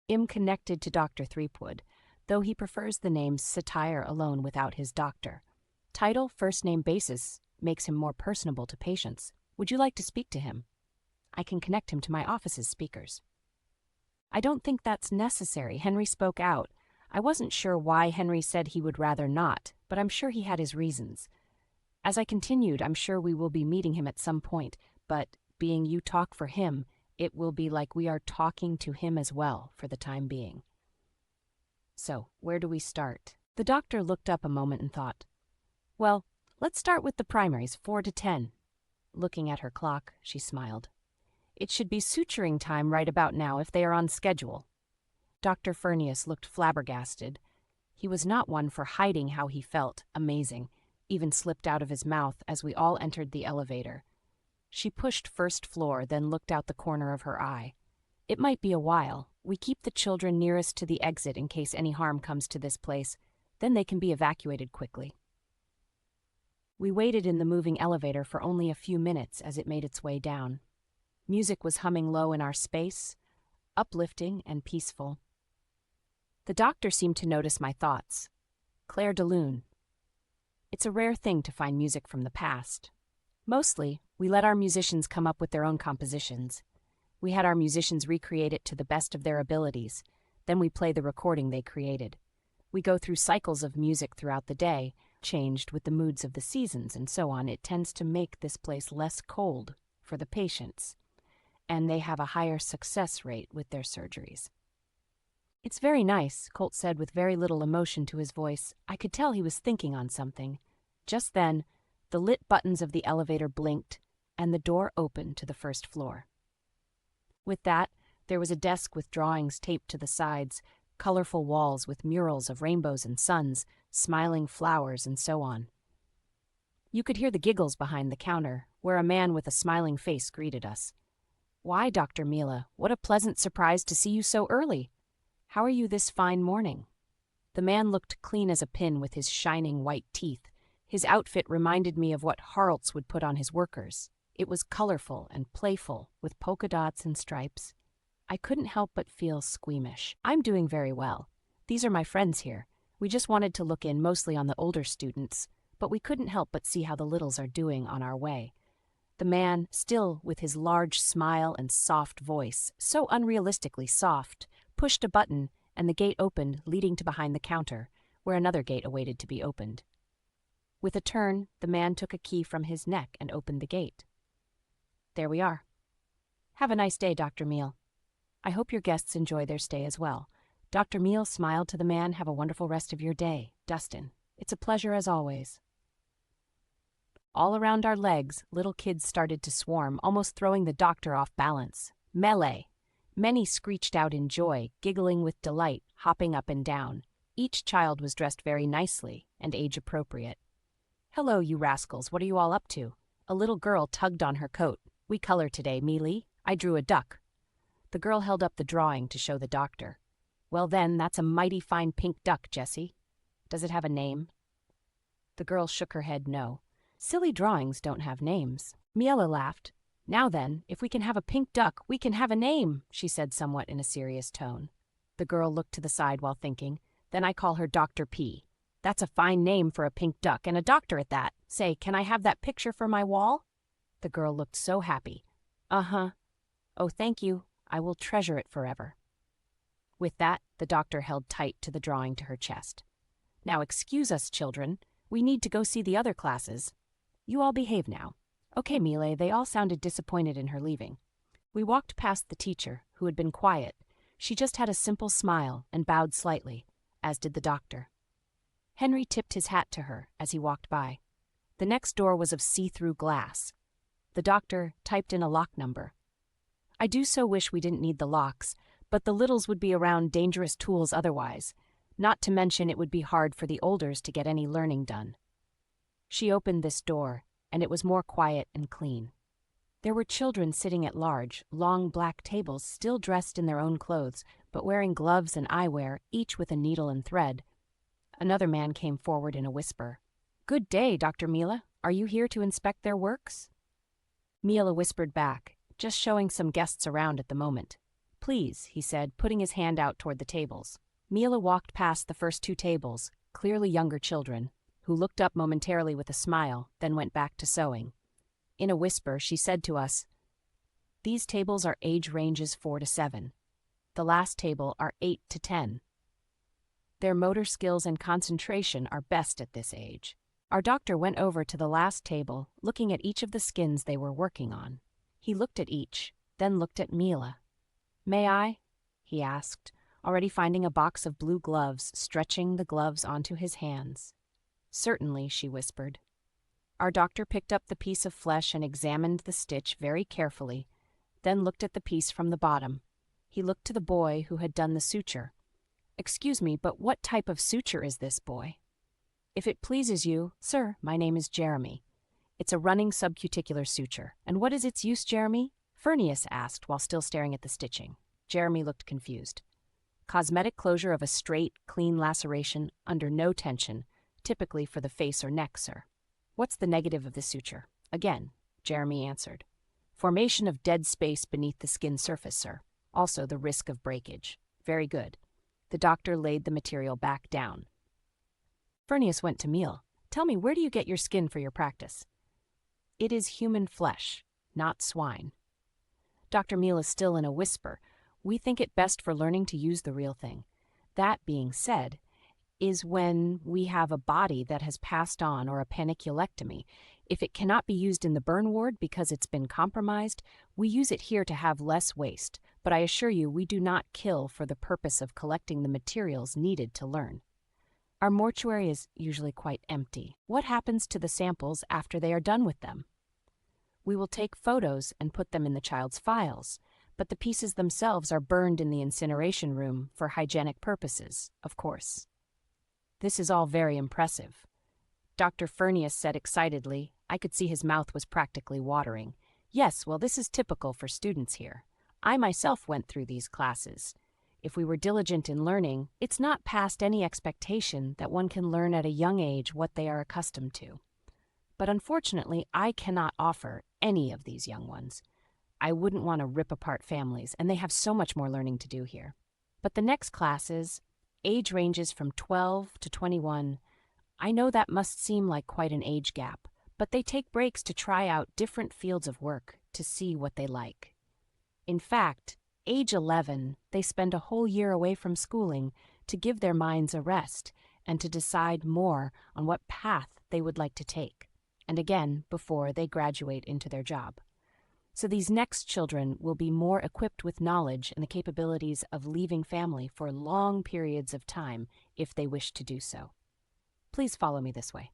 am connected to Dr. Threepwood, though he prefers the name Satire alone without his doctor. Title, first name basis makes him more personable to patients. Would you like to speak to him? I can connect him to my office's speakers. I don't think that's necessary, Henry spoke out. I wasn't sure why Henry said he would rather not, but I'm sure he had his reasons. As I continued, I'm sure we will be meeting him at some point, but being you talk for him, it will be like we are talking to him as well for the time being. So, where do we start? The doctor looked up a moment and thought, well, let's start with the primaries, 4 to 10. Looking at her clock, she smiled. It should be suturing time right about now if they are on schedule. Dr. Furnius looked flabbergasted. He was not one for hiding how he felt, amazing, even slipped out of his mouth as we all entered the elevator. She pushed first floor, then looked out the corner of her eye. It might be a while. We keep the children nearest to the exit in case any harm comes to this place. Then they can be evacuated quickly. We waited in the moving elevator for only a few minutes as it made its way down. Music was humming low in our space, uplifting and peaceful. The doctor seemed to notice my thoughts. Claire de Lune. It's a rare thing to find music from the past. Mostly, we let our musicians come up with their own compositions. We had our musicians recreate it to the best of their abilities. Then we play the recording they created. We go through cycles of music throughout the day, changed with the moods of the seasons and so on. It tends to make this place less cold for the patients, and they have a higher success rate with their surgeries. It's very nice, Colt said with very little emotion to his voice. I could tell he was thinking on something. Just then, the lit buttons of the elevator blinked, and the door opened to the first floor. With that, there was a desk with drawings taped to the sides, colorful walls with murals of rainbows and suns, smiling flowers, and so on. You could hear the giggles behind the counter, where a man with a smiling face greeted us. Why, Dr. Mila, what a pleasant surprise to see you so early. How are you this fine morning? The man looked clean as a pin with his shining white teeth. His outfit reminded me of what Harolds would put on his workers. It was colorful and playful, with polka dots and stripes. I couldn't help but feel squeamish. I'm doing very well. These are my friends here. We just wanted to look in mostly on the older students, but we couldn't help but see how the littles are doing on our way. The man, still with his large smile and soft voice, so unrealistically soft, pushed a button, and the gate opened, leading to behind the counter, where another gate awaited to be opened. With a turn, the man took a key from his neck and opened the gate. There we are. Have a nice day, Dr. Meal. I hope your guests enjoy their stay as well. Dr. Meal smiled to the man. Have a wonderful rest of your day, Dustin. It's a pleasure as always. All around our legs, little kids started to swarm, almost throwing the doctor off balance. Melee. Many screeched out in joy, giggling with delight, hopping up and down. Each child was dressed very nicely and age-appropriate. Hello, you rascals, what are you all up to? A little girl tugged on her coat. We color today, Mealy. I drew a duck. The girl held up the drawing to show the doctor. Well then, that's a mighty fine pink duck, Jessie. Does it have a name? The girl shook her head no. Silly drawings don't have names. Miela laughed. Now then, if we can have a pink duck, we can have a name, she said somewhat in a serious tone. The girl looked to the side while thinking. Then I call her Dr. P. That's a fine name for a pink duck, and a doctor at that. Say, can I have that picture for my wall? The girl looked so happy. Uh-huh. Oh, thank you. I will treasure it forever. With that, the doctor held tight to the drawing to her chest. Now excuse us, children. We need to go see the other classes. You all behave now. Okay, Mile, they all sounded disappointed in her leaving. We walked past the teacher, who had been quiet. She just had a simple smile and bowed slightly, as did the doctor. Henry tipped his hat to her as he walked by. The next door was of see-through glass. The doctor typed in a lock number. I do so wish we didn't need the locks, but the littles would be around dangerous tools otherwise, not to mention it would be hard for the olders to get any learning done. She opened this door, and it was more quiet and clean. There were children sitting at large, long black tables, still dressed in their own clothes, but wearing gloves and eyewear, each with a needle and thread. Another man came forward in a whisper. Good day, Dr. Mila. Are you here to inspect their works? Mila whispered back, just showing some guests around at the moment. Please, he said, putting his hand out toward the tables. Mila walked past the first two tables, clearly younger children, who looked up momentarily with a smile, then went back to sewing. In a whisper, she said to us, "These tables are age ranges 4 to 7. The last table are 8 to 10. Their motor skills and concentration are best at this age." Our doctor went over to the last table, looking at each of the skins they were working on. He looked at each, then looked at Mila. "May I?" he asked, already finding a box of blue gloves, stretching the gloves onto his hands. "Certainly," she whispered. Our doctor picked up the piece of flesh and examined the stitch very carefully, then looked at the piece from the bottom. He looked to the boy who had done the suture. "Excuse me, but what type of suture is this, boy?" "If it pleases you, sir, my name is Jeremy. It's a running subcuticular suture." "And what is its use, Jeremy?" Furnius asked while still staring at the stitching. Jeremy looked confused. "Cosmetic closure of a straight, clean laceration under no tension, typically for the face or neck, sir." "What's the negative of this suture?" Again, Jeremy answered. "Formation of dead space beneath the skin surface, sir. Also the risk of breakage." "Very good." The doctor laid the material back down. Furnius went to Meal. "Tell me, where do you get your skin for your practice?" "It is human flesh, not swine." Dr. Meal is still in a whisper. "We think it best for learning to use the real thing. That being said, is when we have a body that has passed on or a paniculectomy. If it cannot be used in the burn ward because it's been compromised, we use it here to have less waste, but I assure you we do not kill for the purpose of collecting the materials needed to learn. Our mortuary is usually quite empty. What happens to the samples after they are done with them?" "We will take photos and put them in the child's files, but the pieces themselves are burned in the incineration room for hygienic purposes, of course." This is all very impressive. Dr. Furnius said excitedly. I could see his mouth was practically watering. "Yes, well, this is typical for students here. I myself went through these classes. If we were diligent in learning, it's not past any expectation that one can learn at a young age what they are accustomed to. But unfortunately, I cannot offer any of these young ones. I wouldn't want to rip apart families, and they have so much more learning to do here. But the next classes, age ranges from 12 to 21. I know that must seem like quite an age gap, but they take breaks to try out different fields of work to see what they like. In fact, age 11, they spend a whole year away from schooling to give their minds a rest and to decide more on what path they would like to take, and again before they graduate into their job. So these next children will be more equipped with knowledge and the capabilities of leaving family for long periods of time if they wish to do so. Please follow me this way.